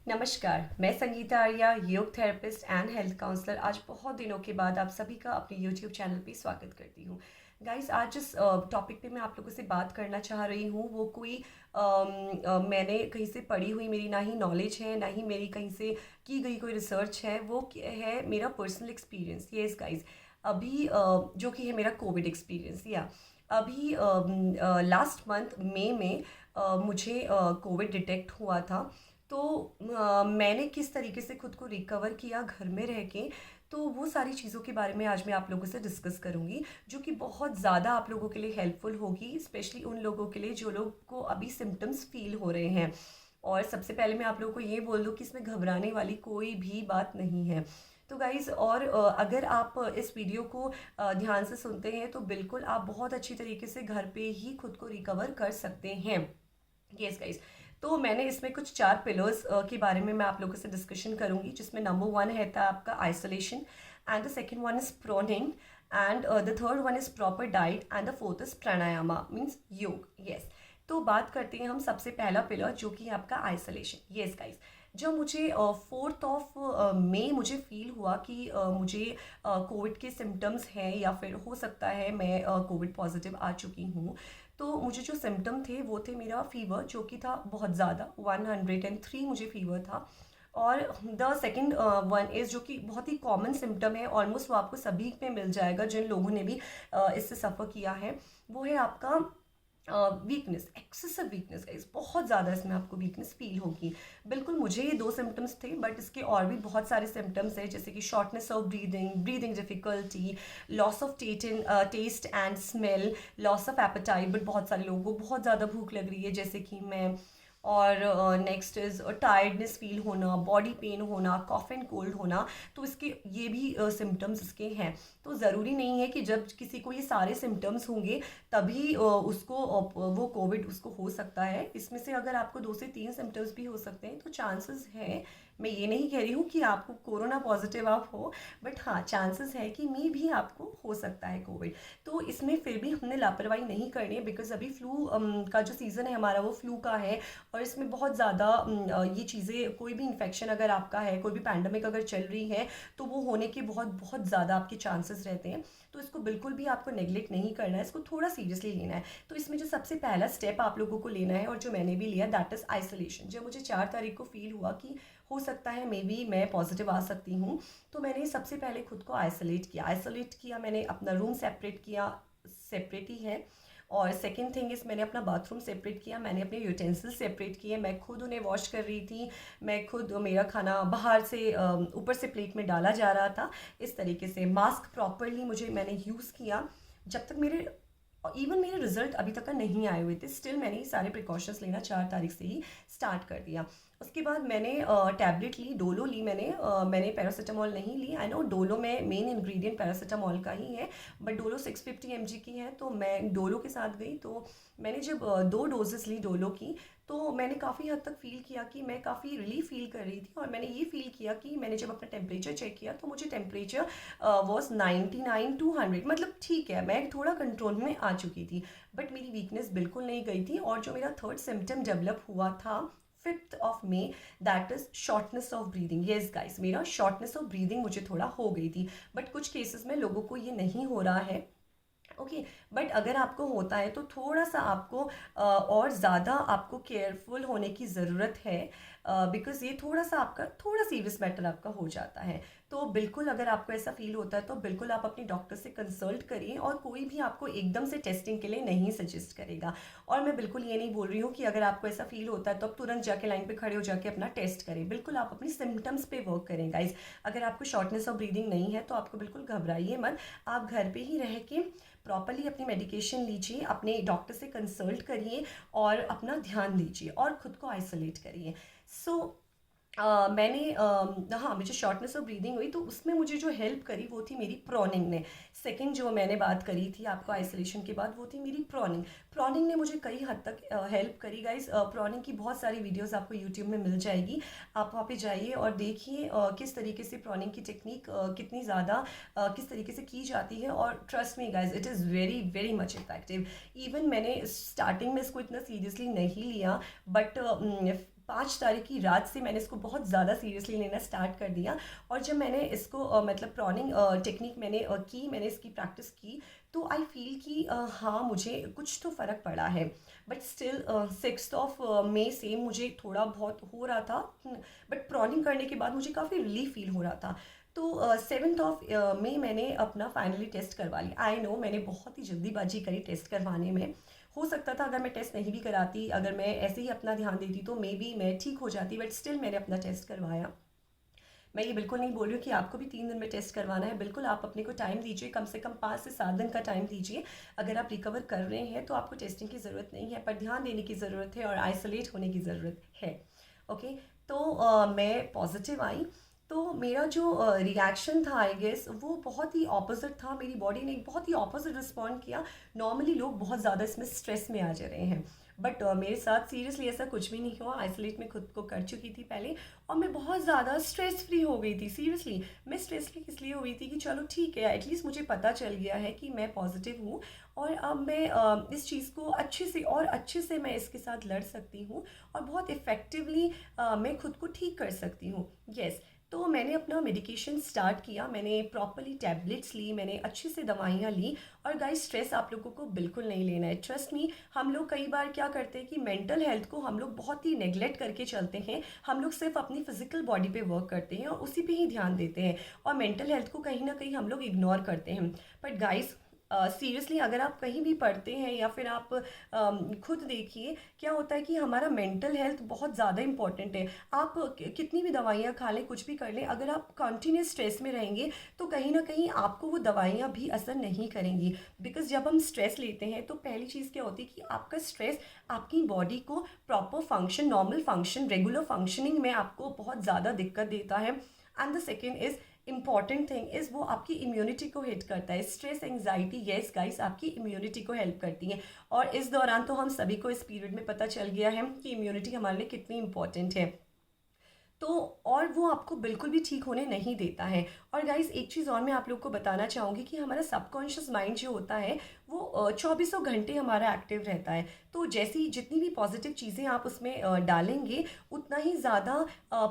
नमस्कार, मैं संगीता आर्या, योग थेरेपिस्ट एंड हेल्थ काउंसलर। आज बहुत दिनों के बाद आप सभी का अपने यूट्यूब चैनल पे स्वागत करती हूँ। गाइस, आज जिस टॉपिक पे मैं आप लोगों से बात करना चाह रही हूँ वो कोई मैंने कहीं से पढ़ी हुई मेरी ना ही नॉलेज है, ना ही मेरी कहीं से की गई कोई रिसर्च है। वो है मेरा पर्सनल एक्सपीरियंस। यस गाइस, अभी जो कि है मेरा कोविड एक्सपीरियंस। या अभी लास्ट मंथ मई में मुझे कोविड डिटेक्ट हुआ था। तो मैंने किस तरीके से खुद को रिकवर किया घर में रह के, तो वो सारी चीज़ों के बारे में आज मैं आप लोगों से डिस्कस करूँगी, जो कि बहुत ज़्यादा आप लोगों के लिए हेल्पफुल होगी, स्पेशली उन लोगों के लिए जो लोग को अभी सिम्टम्स फील हो रहे हैं। और सबसे पहले मैं आप लोगों को ये बोल दूँ कि इसमें घबराने वाली कोई भी बात नहीं है। तो गाइज़, और अगर आप इस वीडियो को ध्यान से सुनते हैं तो बिल्कुल आप बहुत अच्छी तरीके से घर पे ही खुद को रिकवर कर सकते हैं। यस गाइस, तो मैंने इसमें कुछ 4 पिलर्स के बारे में मैं आप लोगों से डिस्कशन करूंगी, जिसमें नंबर 1 है था आपका isolation, and the second one is proning, and the third one is proper diet, and the fourth is pranayama means yoga. Yes, तो बात करते हैं हम सबसे पहला पिलर जो कि है आपका आइसोलेशन। यस गाइस, जब मुझे 4 मुझे फील हुआ कि मुझे कोविड के सिम्टम्स हैं, या फिर हो सकता है मैं कोविड पॉजिटिव आ चुकी हूँ। तो मुझे जो सिम्टम थे वो थे मेरा फीवर, जो कि था बहुत ज़्यादा, 103 मुझे फीवर था। और द सेकेंड वन इज़, जो कि बहुत ही कॉमन सिम्टम है, ऑलमोस्ट वो आपको सभी में मिल जाएगा जिन लोगों ने भी इससे सफ़र किया है, वो है आपका वीकनेस, एक्सेसिव वीकनेस। गाइस, बहुत ज़्यादा इसमें आपको वीकनेस फील होगी। बिल्कुल मुझे ये 2 सिम्टम्स थे, बट इसके और भी बहुत सारे सिम्टम्स हैं, जैसे कि shortness of breathing, breathing difficulty, loss of taste and smell, loss of appetite, but बहुत सारे लोगों को बहुत ज़्यादा भूख लग रही है जैसे कि मैं। और नेक्स्ट इज़ टायर्डनेस फील होना, बॉडी पेन होना, कॉफ एंड कोल्ड होना। तो इसके ये भी सिम्टम्स इसके हैं। तो ज़रूरी नहीं है कि जब किसी को ये सारे सिम्टम्स होंगे तभी उसको वो कोविड उसको हो सकता है। इसमें से अगर आपको 2 से 3 सिम्टम्स भी हो सकते हैं तो चांसेस है, मैं ये नहीं कह रही हूँ कि आपको कोरोना पॉजिटिव आप हो, बट हाँ, चांसेस है कि मे भी आपको हो सकता है कोविड। तो इसमें फिर भी हमने लापरवाही नहीं करनी है, बिकॉज अभी फ्लू का जो सीज़न है हमारा वो फ्लू का है। और इसमें बहुत ज़्यादा ये चीज़ें, कोई भी इन्फेक्शन अगर आपका है, कोई भी पैंडमिक अगर चल रही है, तो वो होने के बहुत बहुत ज़्यादा आपके चांसेस रहते हैं। तो इसको बिल्कुल भी आपको नेग्लेक्ट नहीं करना है, इसको थोड़ा सीरियसली लेना है। तो इसमें जो सबसे पहला स्टेप आप लोगों को लेना है, और जो मैंने भी लिया, दैट इज़ आइसोलेशन। जब मुझे 4 तारीख को फील हुआ कि हो सकता है मे बी मैं पॉजिटिव आ सकती हूँ, तो मैंने सबसे पहले खुद को आइसोलेट किया। मैंने अपना रूम सेपरेट किया, सेपरेट ही है। और सेकेंड थिंग इज़, मैंने अपना बाथरूम सेपरेट किया, मैंने अपने यूटेंसिल सेपरेट किए, मैं खुद उन्हें वॉश कर रही थी। मैं खुद, मेरा खाना बाहर से ऊपर से प्लेट में डाला जा रहा था, इस तरीके से। मास्क प्रॉपरली मैंने यूज़ किया। जब तक मेरे रिजल्ट अभी तक का नहीं आए हुए थे, स्टिल मैंने सारे प्रिकॉशंस लेना 4 तारीख से ही स्टार्ट कर दिया। उसके बाद मैंने टैबलेट ली, डोलो ली। मैंने पैरासीटामॉल नहीं ली। आई नो डोलो में मेन इंग्रेडिएंट पैरासीटामॉल का ही है, बट डोलो 650 mg की है, तो मैं डोलो के साथ गई। तो मैंने जब 2 डोजेस ली डोलो की, तो मैंने काफ़ी हद तक फील किया कि मैं काफ़ी रिलीफ फील कर रही थी। और मैंने ये फील किया कि मैंने जब अपना टेम्परेचर चेक किया तो मुझे टेम्परेचर वॉज 99 to 100, मतलब ठीक है, मैं थोड़ा कंट्रोल में आ चुकी थी। बट मेरी वीकनेस बिल्कुल नहीं गई थी। और जो मेरा थर्ड सिम्टम डेवलप हुआ था 5th of May, that is shortness of breathing. Yes guys, मेरा शॉर्टनेस ऑफ ब्रीदिंग मुझे थोड़ा हो गई थी, बट कुछ केसेस में लोगों को ये नहीं हो रहा है। ओके, बट अगर आपको होता है तो थोड़ा सा आपको और ज़्यादा आपको केयरफुल होने की ज़रूरत है, बिकॉज ये थोड़ा सा आपका थोड़ा सीरियस मैटर आपका हो जाता है। तो बिल्कुल अगर आपको ऐसा फील होता है तो बिल्कुल आप अपने डॉक्टर से कंसल्ट करिए, और कोई भी आपको एकदम से टेस्टिंग के लिए नहीं सजेस्ट करेगा। और मैं बिल्कुल ये नहीं बोल रही हूँ कि अगर आपको ऐसा फील होता है तो आप तुरंत जाके लाइन पे खड़े हो जाके अपना टेस्ट करें। बिल्कुल आप अपनी सिम्टम्स पे वर्क करें गाइज। अगर आपको शॉर्टनेस ऑफ ब्रीदिंग नहीं है तो आपको बिल्कुल घबराइए मत, आप घर पे ही रह के प्रॉपरली अपनी मेडिकेशन लीजिए, अपने डॉक्टर से कंसल्ट करिए, और अपना ध्यान दीजिए, और खुद को आइसोलेट करिए। सो हाँ, मुझे शॉर्टनेस ऑफ ब्रीदिंग हुई, तो उसमें मुझे जो हेल्प करी वो थी मेरी प्रॉनिंग ने। सेकंड जो मैंने बात करी थी आपको आइसोलेशन के बाद, वो थी मेरी प्रॉनिंग ने मुझे कई हद तक हेल्प करी गाइस। प्रॉनिंग की बहुत सारी वीडियोस आपको यूट्यूब में मिल जाएगी, आप वहाँ पे जाइए और देखिए किस तरीके से प्रॉनिंग की टेक्निक कितनी ज़्यादा किस तरीके से की जाती है। और trust me guys, it is very very much effective. Even मैंने स्टार्टिंग में इसको इतना सीरियसली नहीं लिया, बट 5 तारीख की रात से मैंने इसको बहुत ज़्यादा सीरियसली लेना स्टार्ट कर दिया। और जब मैंने इसको मतलब प्रॉनिंग टेक्निक मैंने मैंने इसकी प्रैक्टिस की, तो आई फील कि हाँ मुझे कुछ तो फ़र्क पड़ा है। बट स्टिल 6 मई से मुझे थोड़ा बहुत हो रहा था, बट प्रॉनिंग करने के बाद मुझे काफ़ी रिलीफ फील हो रहा था। तो 7 मई मैंने अपना फाइनली टेस्ट करवा लिया। आई नो मैंने बहुत ही जल्दीबाजी करी टेस्ट करवाने में। हो सकता था अगर मैं टेस्ट नहीं भी कराती, अगर मैं ऐसे ही अपना ध्यान देती, तो मे बी मैं ठीक हो जाती, बट स्टिल मैंने अपना टेस्ट करवाया। मैं ये बिल्कुल नहीं बोल रही हूँ कि आपको भी 3 दिन में टेस्ट करवाना है, बिल्कुल आप अपने को टाइम दीजिए, कम से कम 5 से 7 दिन का टाइम दीजिए। अगर आप रिकवर कर रहे हैं तो आपको टेस्टिंग की ज़रूरत नहीं है, पर ध्यान देने की ज़रूरत है और आइसोलेट होने की ज़रूरत है। ओके। तो मैं पॉजिटिव आई। तो मेरा जो रिएक्शन था आई गेस वो बहुत ही ऑपोजिट था, मेरी बॉडी ने एक बहुत ही ऑपोजिट रिस्पॉन्ड किया। नॉर्मली लोग बहुत ज़्यादा इसमें स्ट्रेस में आ जा रहे हैं, बट मेरे साथ सीरियसली ऐसा कुछ भी नहीं हुआ। आइसोलेट में खुद को कर चुकी थी पहले, और मैं बहुत ज़्यादा स्ट्रेस फ्री हो गई थी। सीरियसली मैं स्ट्रेस फ्री इसलिए हो गई थी कि चलो ठीक है, एटलीस्ट मुझे पता चल गया है कि मैं पॉजिटिव हूँ, और अब मैं इस चीज़ को अच्छे से मैं इसके साथ लड़ सकती हूँ, और बहुत इफ़ेक्टिवली मैं खुद को ठीक कर सकती हूँ। यस। तो मैंने अपना मेडिकेशन स्टार्ट किया, मैंने प्रॉपरली टैबलेट्स ली, मैंने अच्छे से दवाइयाँ ली। और गाइस स्ट्रेस आप लोगों को बिल्कुल नहीं लेना है, ट्रस्ट मी। हम लोग कई बार क्या करते हैं कि मेंटल हेल्थ को हम लोग बहुत ही नेग्लेक्ट करके चलते हैं। हम लोग सिर्फ अपनी फिजिकल बॉडी पे वर्क करते हैं और उसी पे ही ध्यान देते हैं, और मेंटल हेल्थ को कहीं ना कहीं हम लोग इग्नोर करते हैं। बट गाइस सीरियसली अगर आप कहीं भी पढ़ते हैं या फिर आप खुद देखिए क्या होता है कि हमारा मेंटल हेल्थ बहुत ज़्यादा इंपॉर्टेंट है। आप कितनी भी दवाइयाँ खा लें, कुछ भी कर लें, अगर आप कंटिन्यूस स्ट्रेस में रहेंगे तो कहीं ना कहीं आपको वो दवाइयाँ भी असर नहीं करेंगी। बिकॉज जब हम स्ट्रेस लेते हैं तो पहली चीज़ क्या होती है कि आपका स्ट्रेस आपकी बॉडी को proper function, normal function, regular functioning में आपको बहुत ज़्यादा दिक्कत देता है। And the second is important thing is वो आपकी इम्यूनिटी को हिट करता है। स्ट्रेस, एंग्जाइटी, येस गाइस, आपकी इम्यूनिटी को हेल्प करती है। और इस दौरान तो हम सभी को इस पीरियड में पता चल गया है कि इम्यूनिटी हमारे लिए कितनी इंपॉर्टेंट है। तो और वो आपको बिल्कुल भी ठीक होने नहीं देता है। और गाइस एक चीज़ और मैं आप लोग को बताना चाहूँगी कि हमारा सबकॉन्शियस माइंड जो होता है वो चौबीसों घंटे हमारा एक्टिव रहता है। तो जैसी जितनी भी पॉजिटिव चीज़ें आप उसमें डालेंगे, उतना ही ज़्यादा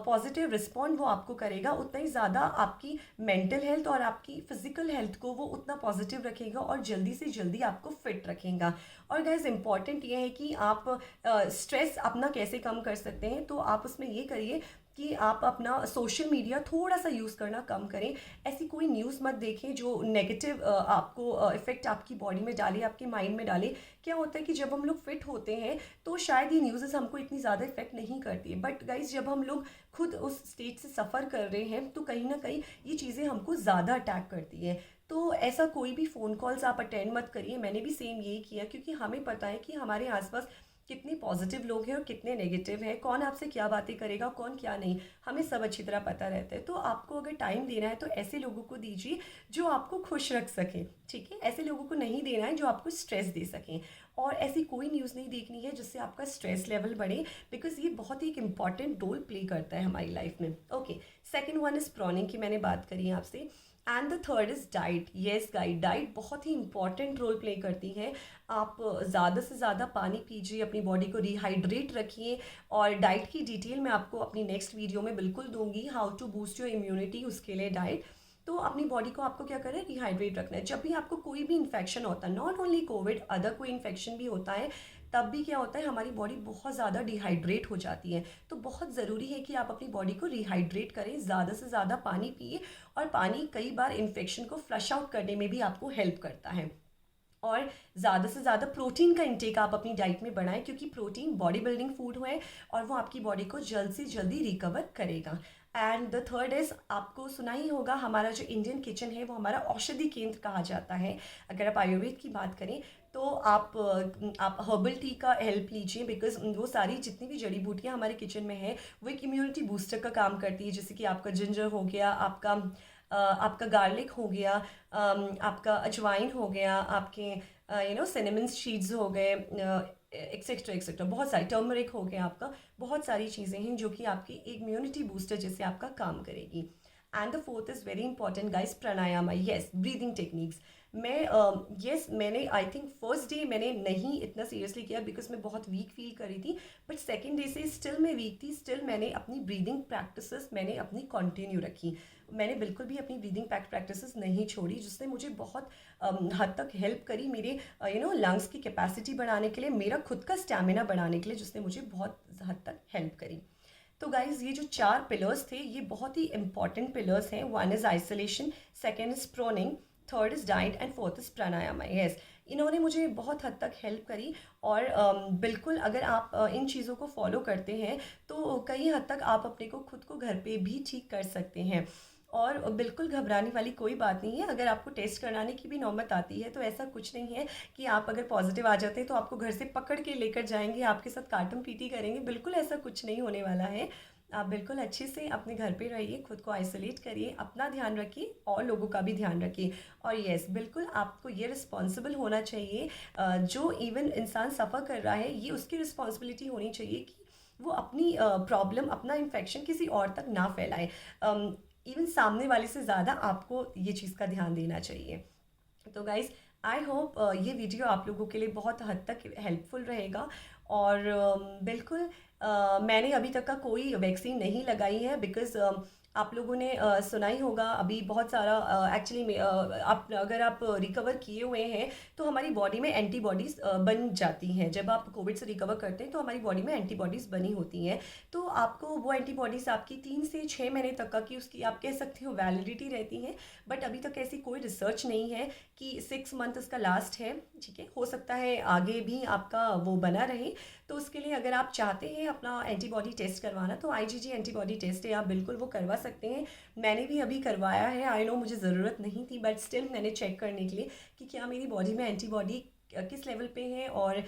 पॉजिटिव रिस्पॉन्ड वो आपको करेगा, उतना ही ज़्यादा आपकी मेंटल हेल्थ और आपकी फिजिकल हेल्थ को वो उतना पॉजिटिव रखेगा और जल्दी से जल्दी आपको फिट रखेगा। और गाइस इंपॉर्टेंट ये है कि आप स्ट्रेस अपना कैसे कम कर सकते हैं, तो आप उसमें ये करिए कि आप अपना सोशल मीडिया थोड़ा सा यूज़ करना कम करें। ऐसी कोई न्यूज़ मत देखें जो नेगेटिव आपको इफ़ेक्ट आपकी बॉडी में डाले, आपके माइंड में डाले। क्या होता है कि जब हम लोग फिट होते हैं तो शायद ये न्यूज़ हमको इतनी ज़्यादा इफेक्ट नहीं करती है, बट गाइज जब हम लोग खुद उस स्टेज से सफ़र कर रहे हैं तो कहीं ना कहीं ये चीज़ें हमको ज़्यादा अटैक करती हैं। तो ऐसा कोई भी फ़ोन कॉल्स आप अटेंड मत करिए। मैंने भी सेम यही किया, क्योंकि हमें पता है कि हमारे आसपास कितने पॉजिटिव लोग हैं और कितने नेगेटिव हैं, कौन आपसे क्या बातें करेगा, कौन क्या नहीं, हमें सब अच्छी तरह पता रहता है। तो आपको अगर टाइम देना है तो ऐसे लोगों को दीजिए जो आपको खुश रख सकें, ठीक है। ऐसे लोगों को नहीं देना है जो आपको स्ट्रेस दे सकें। और ऐसी कोई न्यूज़ नहीं देखनी है जिससे आपका स्ट्रेस लेवल बढ़े, बिकॉज ये बहुत ही एक इंपॉर्टेंट रोल प्ले करता है हमारी लाइफ में। ओके। सेकेंड वन इज़ प्रॉनिंग की मैंने बात करी आपसे। And the third is diet. Yes guide, diet बहुत ही इंपॉर्टेंट रोल प्ले करती है। आप ज़्यादा से ज़्यादा पानी पीजिए, अपनी बॉडी को रिहाइड्रेट रखिए। और डाइट की डिटेल मैं आपको अपनी नेक्स्ट वीडियो में बिल्कुल दूंगी, how to boost your immunity, उसके लिए डाइट। तो अपनी बॉडी को आपको क्या करें, रिहाइड्रेट रखना है। जब भी आपको कोई भी इन्फेक्शन होता है, नॉट ओनली कोविड, अदर कोई इन्फेक्शन भी होता है, तब भी क्या होता है हमारी बॉडी बहुत ज़्यादा डिहाइड्रेट हो जाती है। तो बहुत ज़रूरी है कि आप अपनी बॉडी को रिहाइड्रेट करें, ज़्यादा से ज़्यादा पानी पिए। और पानी कई बार इन्फेक्शन को फ्लश आउट करने में भी आपको हेल्प करता है। और ज़्यादा से ज़्यादा प्रोटीन का इंटेक आप अपनी डाइट में बढ़ाएं, क्योंकि प्रोटीन बॉडी बिल्डिंग फूड है और वो आपकी बॉडी को जल्द से जल्दी रिकवर करेगा। एंड द थर्ड इज़, आपको सुना ही होगा हमारा जो इंडियन किचन है वो हमारा औषधि केंद्र कहा जाता है। अगर आप आयुर्वेद की बात करें तो आप हर्बल टी का हेल्प लीजिए, बिकॉज वो सारी जितनी भी जड़ी बूटियाँ हमारे किचन में है वो एक इम्यूनिटी बूस्टर का काम करती है। जैसे कि आपका जिंजर हो गया, आपका गार्लिक हो गया, आपका अजवाइन हो गया, आपके सिनेमन सीड्स हो गए, एक्सेट्रा एक्सेट्रा, बहुत सारी, टर्मरिक हो गया आपका, बहुत सारी चीज़ें हैं जो कि आपकी एक इम्यूनिटी बूस्टर जैसे आपका काम करेगी। And the fourth is very important guys, pranayama, yes, breathing techniques. मैं यस मैंने आई थिंक फर्स्ट डे मैंने नहीं इतना सीरियसली किया बिकॉज मैं बहुत वीक फील कर रही थी, बट सेकेंड डे से स्टिल मैं वीक थी, स्टिल मैंने अपनी ब्रीदिंग प्रैक्टिसेस मैंने अपनी कंटिन्यू रखी। मैंने बिल्कुल भी अपनी ब्रीदिंग प्रैक्टिसेस नहीं छोड़ी, जिसने मुझे बहुत हद तक हेल्प करी मेरे लंग्स की कैपेसिटी बढ़ाने के लिए, मेरा खुद का स्टैमिना बढ़ाने के लिए, जिसने मुझे बहुत हद तक हेल्प करी। तो गाइज ये जो 4 पिलर्स थे ये बहुत ही इंपॉर्टेंट पिलर्स हैं। One is isolation, second is proning, third is diet and fourth is pranayam. Yes, इन्होंने मुझे बहुत हद तक हेल्प करी। और बिल्कुल अगर आप इन चीज़ों को फॉलो करते हैं तो कई हद तक आप अपने को खुद को घर पे भी ठीक कर सकते हैं। और बिल्कुल घबराने वाली कोई बात नहीं है। अगर आपको टेस्ट कराने की भी नौबत आती है तो ऐसा कुछ नहीं है कि आप अगर पॉजिटिव आ जाते हैं तो आपको घर से पकड़ के लेकर जाएंगे, आपके साथ काटम पीटी करेंगे, बिल्कुल ऐसा कुछ नहीं होने वाला है। आप बिल्कुल अच्छे से अपने घर पे रहिए, खुद को आइसोलेट करिए, अपना ध्यान रखिए और लोगों का भी ध्यान रखिए। और यस, बिल्कुल आपको ये रिस्पॉन्सिबल होना चाहिए, जो इवन इंसान सफ़र कर रहा है ये उसकी रिस्पॉन्सिबिलिटी होनी चाहिए कि वो अपनी प्रॉब्लम, अपना इन्फेक्शन किसी और तक ना फैलाए। इवन सामने वाले से ज़्यादा आपको ये चीज़ का ध्यान देना चाहिए। तो गाइज़, आई होप ये वीडियो आप लोगों के लिए बहुत हद तक हेल्पफुल रहेगा। और बिल्कुल मैंने अभी तक का कोई वैक्सीन नहीं लगाई है बिकॉज़ आप लोगों ने सुना ही होगा अभी बहुत सारा एक्चुअली में आप अगर आप रिकवर किए हुए हैं तो हमारी बॉडी में एंटीबॉडीज़ बन जाती हैं। जब आप कोविड से रिकवर करते हैं तो हमारी बॉडी में एंटीबॉडीज़ बनी होती हैं। तो आपको वो एंटीबॉडीज़ आपकी 3 से 6 महीने तक का की उसकी आप कह सकते हो वैलिडिटी रहती हैं। बट अभी तक ऐसी कोई रिसर्च नहीं है कि 6 मंथ इसका लास्ट है। ठीक है, हो सकता है आगे भी आपका वो बना रहे। तो उसके लिए अगर आप चाहते हैं अपना एंटीबॉडी टेस्ट करवाना तो आईजीजी एंटीबॉडी टेस्ट है, आप बिल्कुल वो करवा सकते हैं। मैंने भी अभी करवाया है। आई नो मुझे ज़रूरत नहीं थी बट स्टिल मैंने चेक करने के लिए कि क्या मेरी बॉडी में एंटीबॉडी किस लेवल पे है और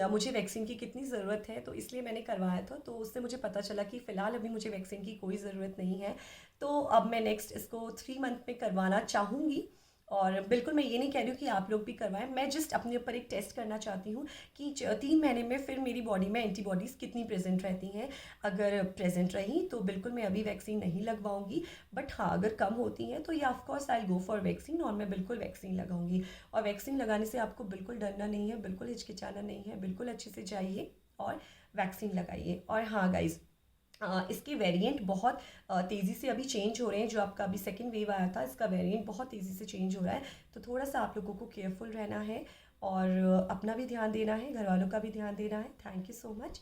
मुझे वैक्सीन की कितनी ज़रूरत है, तो इसलिए मैंने करवाया था। तो उससे मुझे पता चला कि फ़िलहाल अभी मुझे वैक्सीन की कोई ज़रूरत नहीं है। तो अब मैं नेक्स्ट इसको 3 मंथ में करवाना चाहूँगी। और बिल्कुल मैं ये नहीं कह रही हूँ कि आप लोग भी करवाएं, मैं जस्ट अपने ऊपर एक टेस्ट करना चाहती हूँ कि 3 महीने में फिर मेरी बॉडी में एंटीबॉडीज़ कितनी प्रेजेंट रहती हैं। अगर प्रेजेंट रही तो बिल्कुल मैं अभी वैक्सीन नहीं लगवाऊंगी, बट हाँ अगर कम होती हैं तो ये of course I go for vaccine और मैं बिल्कुल वैक्सीन लगाऊंगी। और वैक्सीन लगाने से आपको बिल्कुल डरना नहीं है, बिल्कुल हिचकिचाना नहीं है, बिल्कुल अच्छे से जाइए और वैक्सीन लगाइए। और हाँ गाइज़, इसके वेरिएंट बहुत तेज़ी से अभी चेंज हो रहे हैं। जो आपका अभी सेकेंड वेव आया था इसका वेरिएंट बहुत तेज़ी से चेंज हो रहा है। तो थोड़ा सा आप लोगों को केयरफुल रहना है और अपना भी ध्यान देना है, घर वालों का भी ध्यान देना है। Thank you so much.